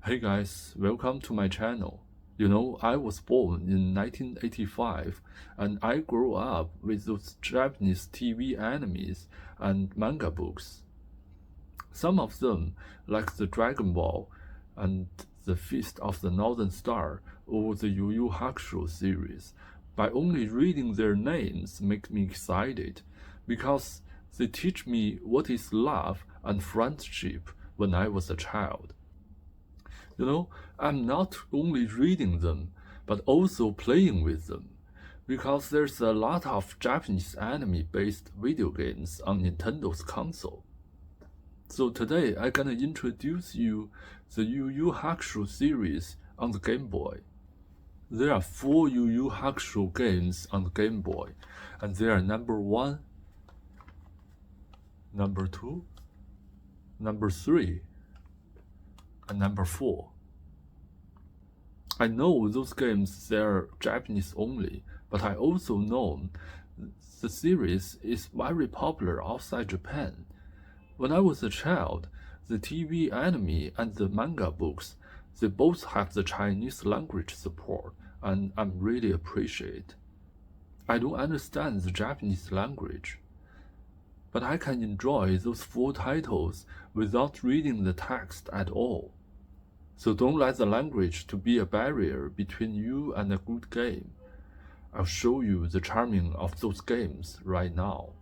Hey guys, welcome to my channel. I was born in 1985 and I grew up with those Japanese TV animes and manga books. Some of them, like the Dragon Ball and the Feast of the Northern Star or the Yu Yu Hakusho series, by only reading their names make me excited because they teach me what is love and friendship when I was a child. I'm not only reading them, but also playing with them, because there's a lot of Japanese anime-based video games on Nintendo's console. So today I'm gonna introduce you the Yu Yu Hakusho series on the Game Boy. There are 4 Yu Yu Hakusho games on the Game Boy, and they are number 1, number 2, number 3, and number 4. I know those games they're Japanese only, but I also know the series is very popular outside Japan. When I was a child, the TV anime and the manga books, they both have the Chinese language support, and I'm really appreciate. I don't understand the Japanese language, but I can enjoy those 4 titles without reading the text at all. So don't let the language to be a barrier between you and a good game. I'll show you the charming of those games right now.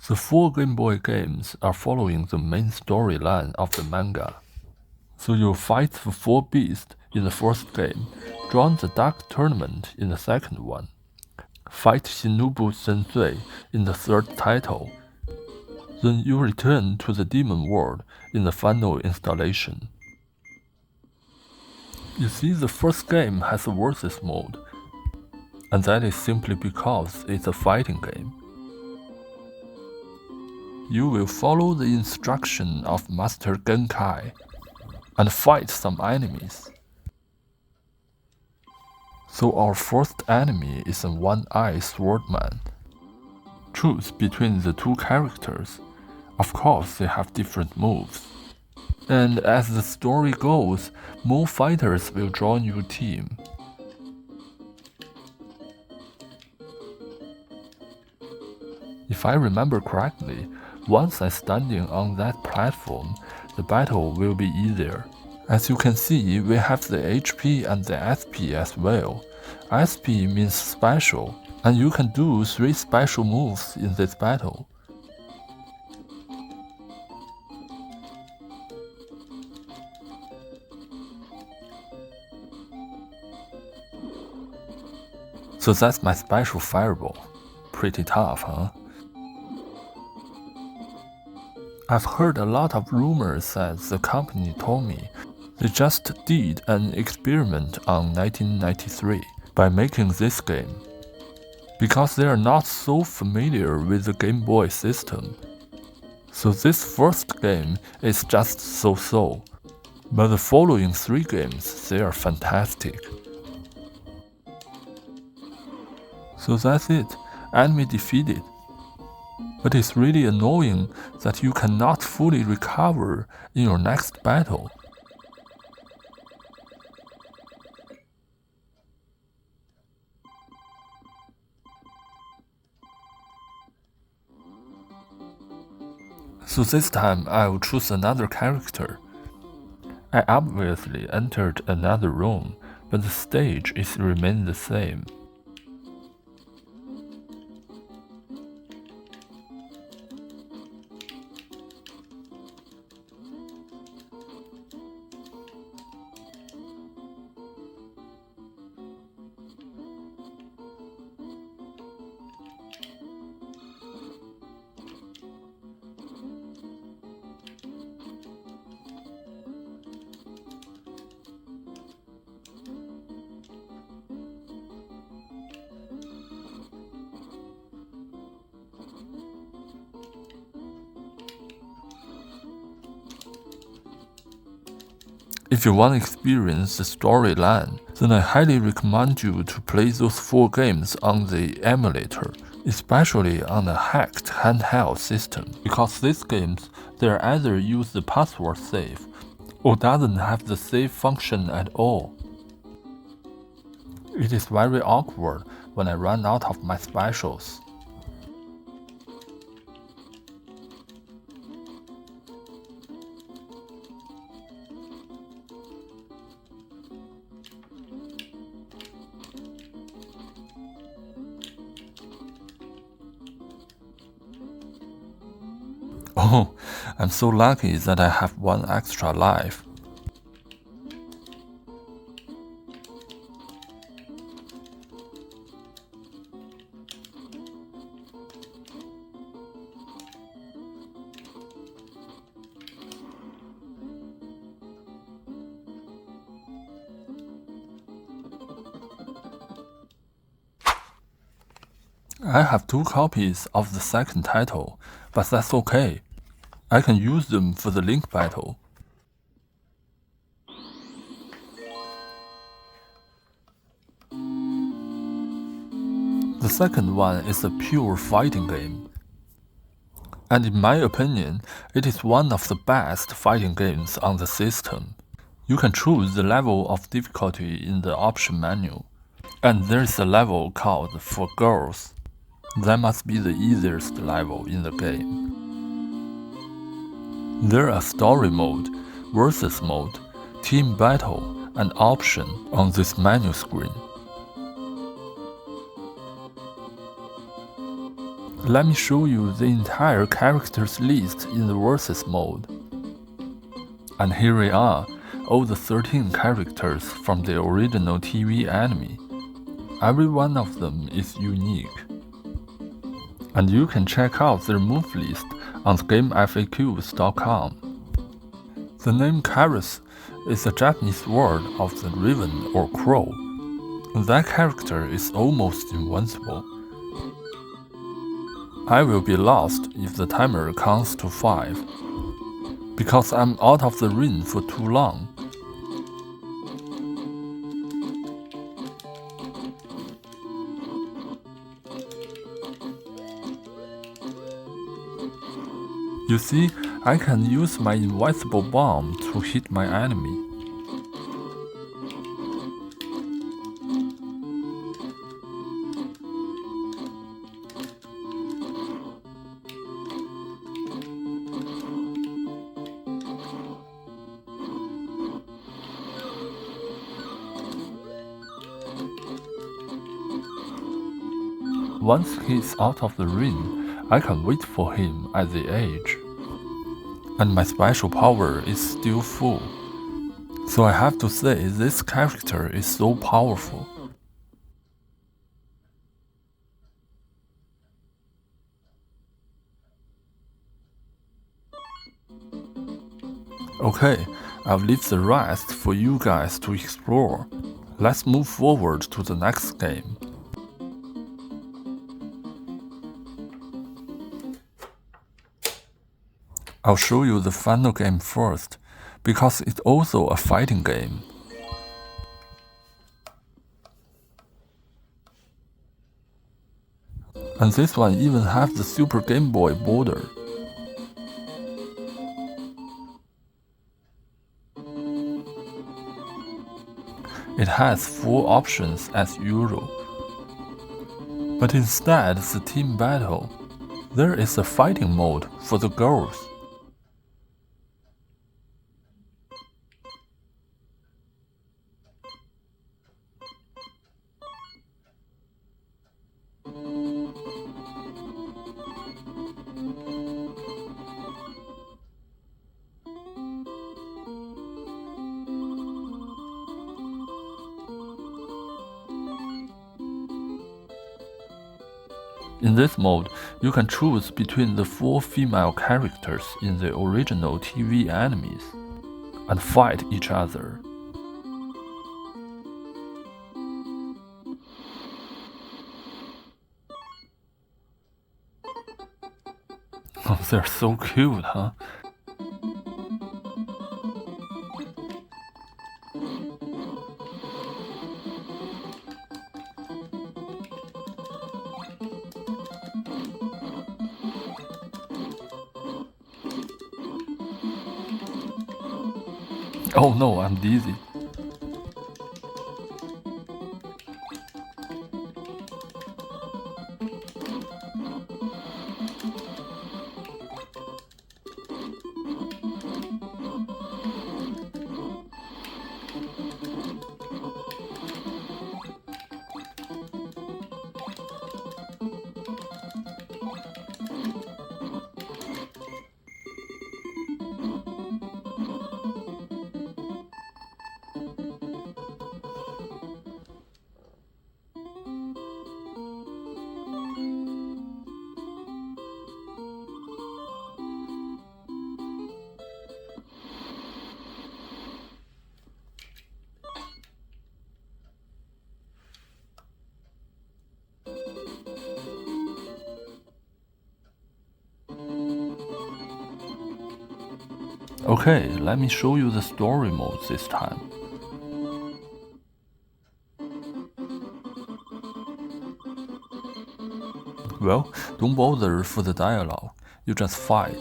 The 4 Game Boy games are following the main storyline of the manga. So you fight the 4 beasts in the first game, join the Dark Tournament in the second one, fight Shinobu Sensei in the third title, then you return to the demon world in the final installation. You see, the first game has a versus mode, and that is simply because it's a fighting game. You will follow the instruction of Master Genkai and fight some enemies. So our first enemy is a one-eye swordman. Choose between the 2 characters. Of course, they have different moves. And as the story goes, more fighters will join your team. If I remember correctly, once I'm standing on that platform, the battle will be easier. As you can see, we have the HP and the SP as well. SP means special, and you can do 3 special moves in this battle. So that's my special fireball. Pretty tough, huh? I've heard a lot of rumors that the company told me they just did an experiment on 1993 by making this game, because they are not so familiar with the Game Boy system. So this first game is just so-so, but the following 3 games, they are fantastic. So that's it, enemy defeated. But it's really annoying that you cannot fully recover in your next battle. So this time I will choose another character. I obviously entered another room, but the stage is remained the same. If you want to experience the storyline, then I highly recommend you to play those 4 games on the emulator, especially on a hacked handheld system, because these games, they either use the password save or doesn't have the save function at all. It is very awkward when I run out of my specials. Oh, I'm so lucky that I have one extra life. I have 2 copies of the second title, but that's okay. I can use them for the link battle. The second one is a pure fighting game. And in my opinion, it is one of the best fighting games on the system. You can choose the level of difficulty in the option menu. And there is a level called For Girls. That must be the easiest level in the game. There are story mode, versus mode, team battle, and option on this menu screen. Let me show you the entire characters list in the versus mode. And here we are, all the 13 characters from the original TV anime. Every one of them is unique. And you can check out their move list on GameFAQs.com. The name Karas is a Japanese word of the raven or crow. That character is almost invincible. I will be lost if the timer counts to 5, because I'm out of the ring for too long. You see, I can use my invincible bomb to hit my enemy. Once he is out of the ring, I can wait for him at the edge. And my special power is still full. So I have to say this character is so powerful. Okay, I'll leave the rest for you guys to explore. Let's move forward to the next game. I'll show you the final game first, because it's also a fighting game. And this one even has the Super GameBoy border. It has 4 options as usual. But instead the team battle, there is a fighting mode for the girls. In this mode, you can choose between the 4 female characters in the original TV animes and fight each other. Oh, they're so cute, huh? Oh no, I'm dizzy. Okay, let me show you the story mode this time. Well, don't bother for the dialogue, you just fight.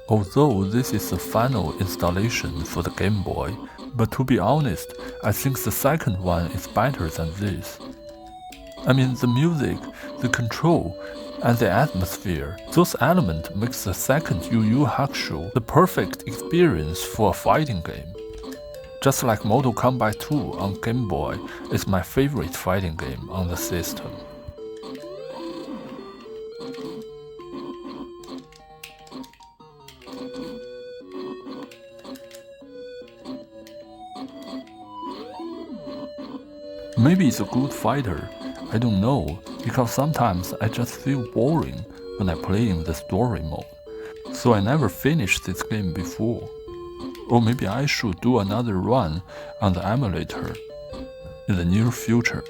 Although this is the final installation for the Game Boy, but to be honest, I think the second one is better than this. I mean, the music, the control, and the atmosphere, those elements make the second Yu Yu Hakusho the perfect experience for a fighting game. Just like Mortal Kombat 2 on Game Boy is my favorite fighting game on the system. Maybe it's a good fighter, I don't know, because sometimes I just feel boring when I play in the story mode, so I never finished this game before. Or maybe I should do another run on the emulator in the near future.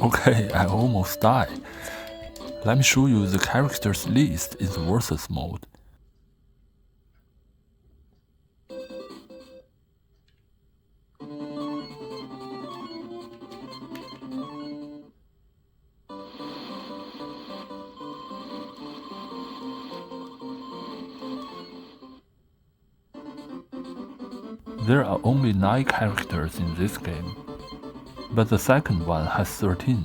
Okay, I almost died. Let me show you the characters list in the versus mode. There are only 9 characters in this game, but the second one has 13.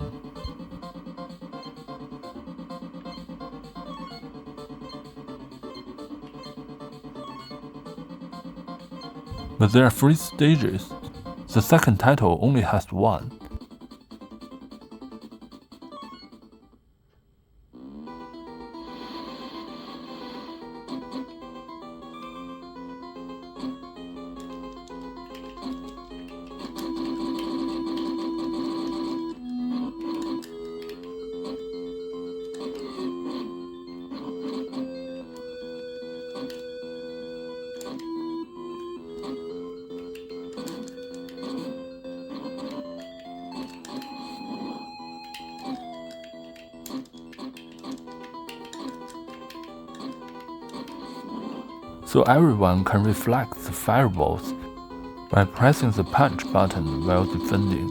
But there are 3 stages. The second title only has 1. So everyone can reflect the fireballs by pressing the punch button while defending.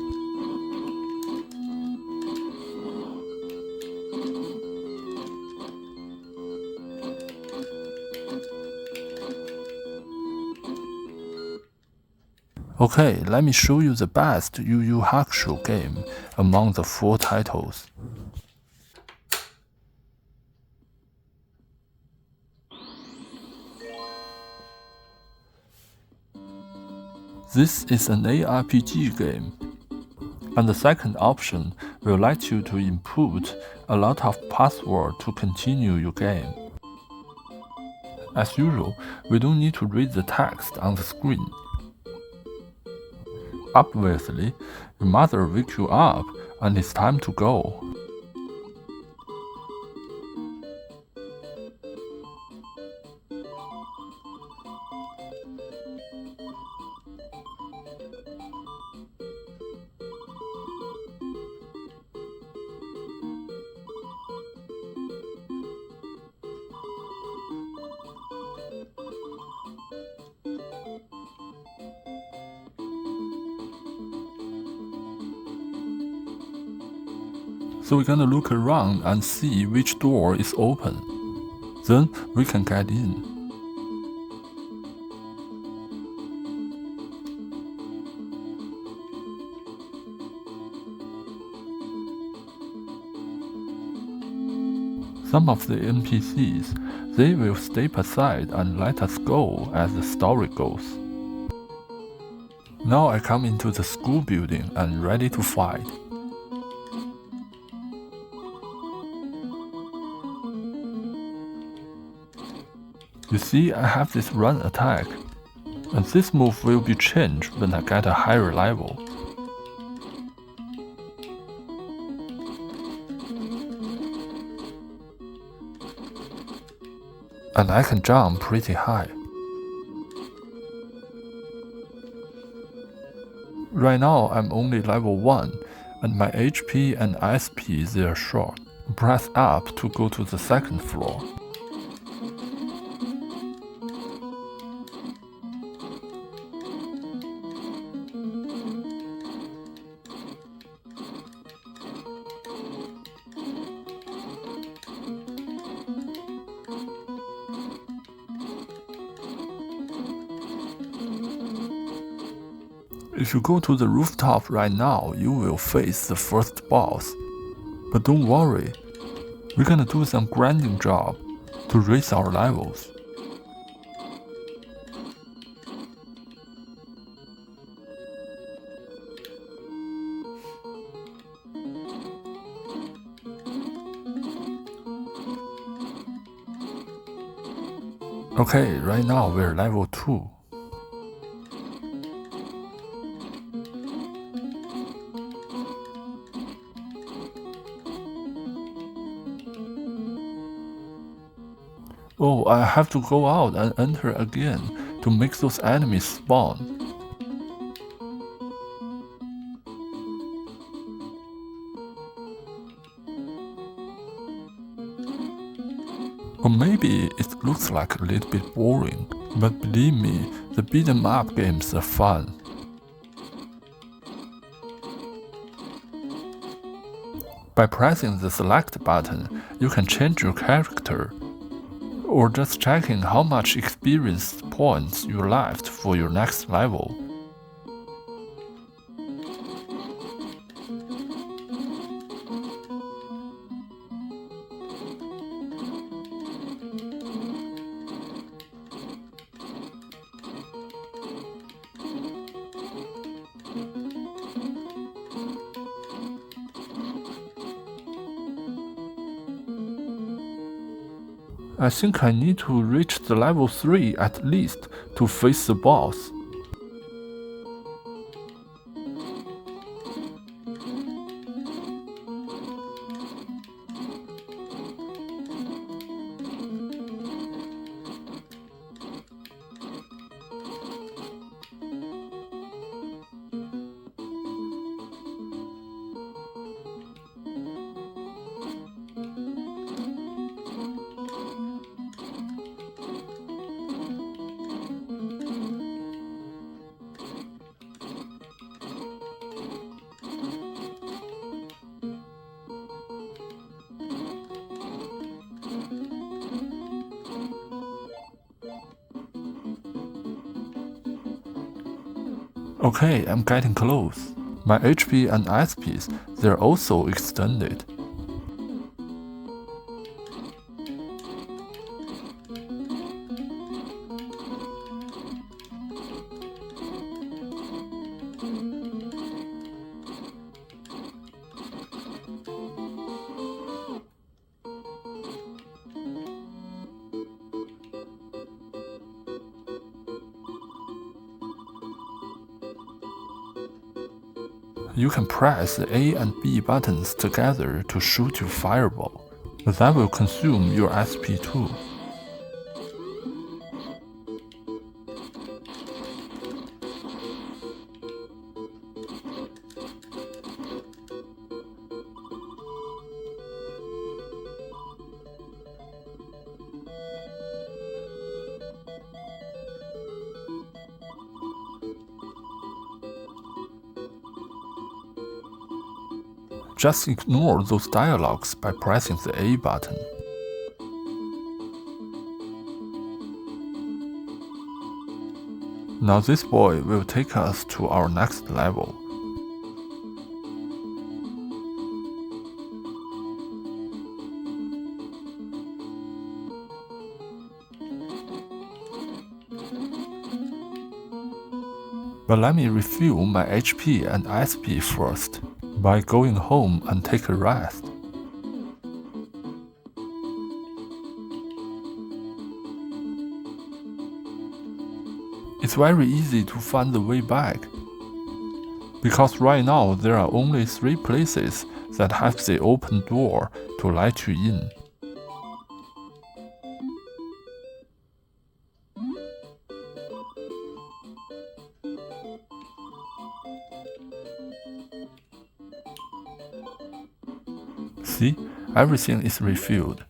Okay, let me show you the best Yu Yu Hakusho game among the 4 titles. This is an ARPG game, and the second option will let you to input a lot of password to continue your game. As usual, we don't need to read the text on the screen. Obviously, your mother wakes you up and it's time to go. So we're gonna look around and see which door is open. Then we can get in. Some of the NPCs, they will step aside and let us go as the story goes. Now I come into the school building and ready to fight. You see, I have this run attack, and this move will be changed when I get a higher level. And I can jump pretty high. Right now I'm only level 1, and my HP and SP they are short. Press up to go to the second floor. If you go to the rooftop right now, you will face the first boss. But don't worry, we're gonna do some grinding job to raise our levels. Okay, right now we're level 2. Oh, I have to go out and enter again to make those enemies spawn. Or maybe it looks like a little bit boring, but believe me, the beat 'em up games are fun. By pressing the select button, you can change your character, or just checking how much experience points you left for your next level. I think I need to reach the level 3 at least to face the boss. Okay, I'm getting close. My HP and SPs, they're also extended. You can press the A and B buttons together to shoot your fireball. That will consume your SP too. Just ignore those dialogues by pressing the A button. Now this boy will take us to our next level. But let me refuel my HP and SP first, by going home and take a rest. It's very easy to find the way back, because right now there are only 3 places that have the open door to let you in. See, everything is refilled.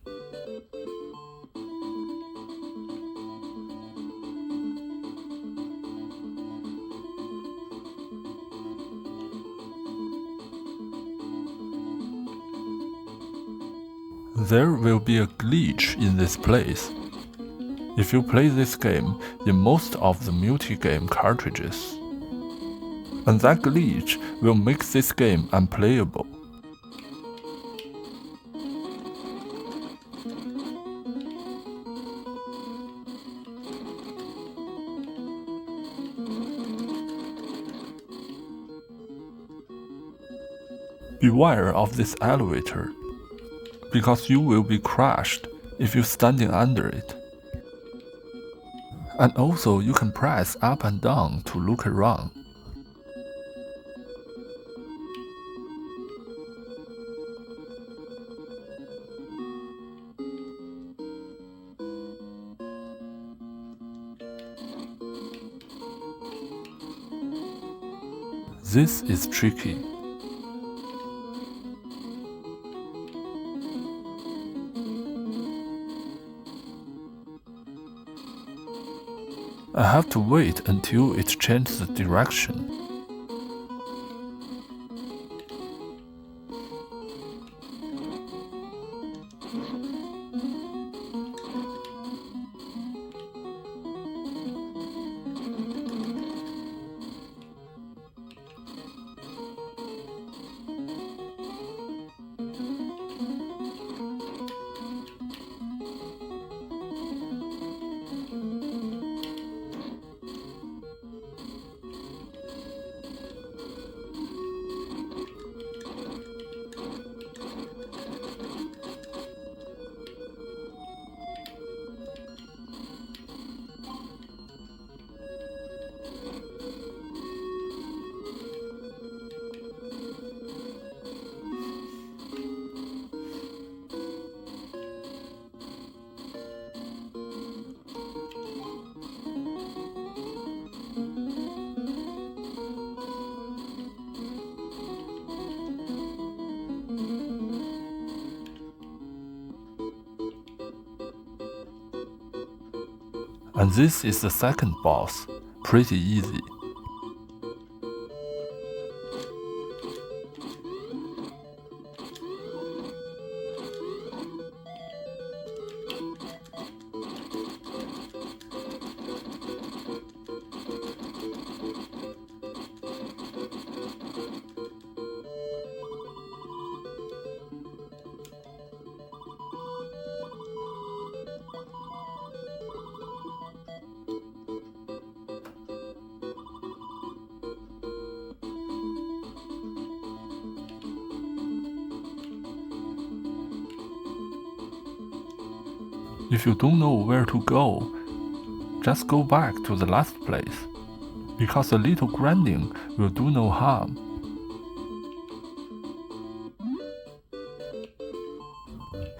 There will be a glitch in this place. If you play this game in most of the multi-game cartridges, and that glitch will make this game unplayable. Beware of this elevator, because you will be crushed if you're standing under it. And also you can press up and down to look around. This is tricky. I have to wait until it changes the direction. And this is the second boss, pretty easy. If you don't know where to go, just go back to the last place, because a little grinding will do no harm.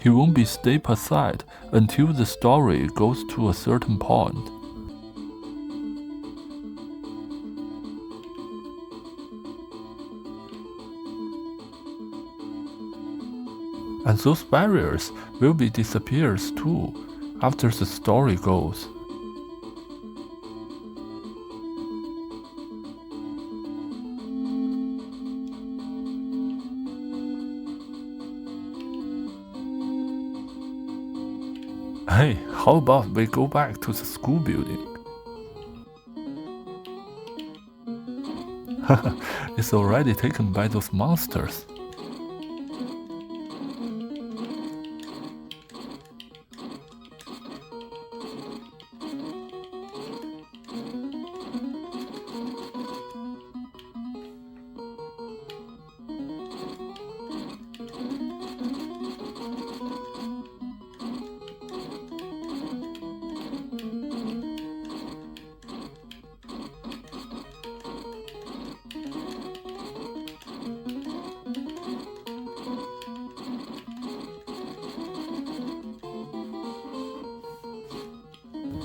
It won't be step aside until the story goes to a certain point. And those barriers will be disappears too after the story goes. Hey, how about we go back to the school building? It's already taken by those monsters.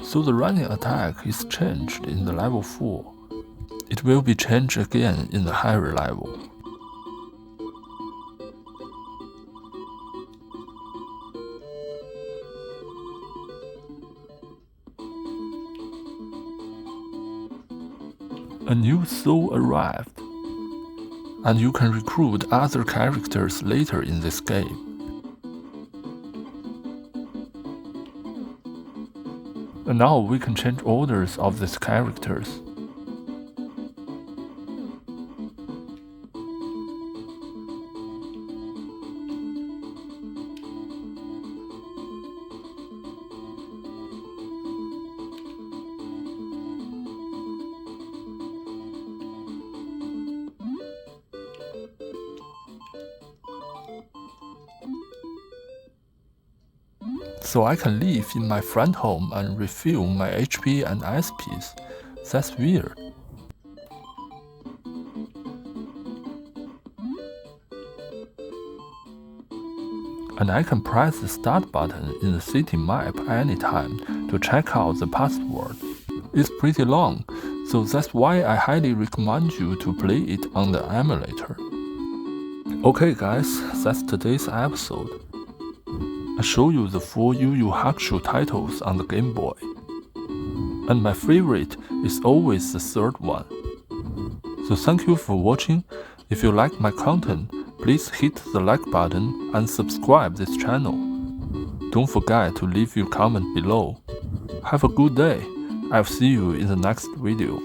So the running attack is changed in the level 4. It will be changed again in the higher level. A new soul arrived, and you can recruit other characters later in this game. And now we can change orders of these characters. So I can live in my friend home and refill my HP and SPs. That's weird. And I can press the start button in the city map anytime to check out the password. It's pretty long, so that's why I highly recommend you to play it on the emulator. Okay guys, that's today's episode. I show you the 4 Yu Yu Hakusho titles on the Game Boy. And my favorite is always the third one. So thank you for watching. If you like my content, please hit the like button and subscribe this channel. Don't forget to leave your comment below. Have a good day. I'll see you in the next video.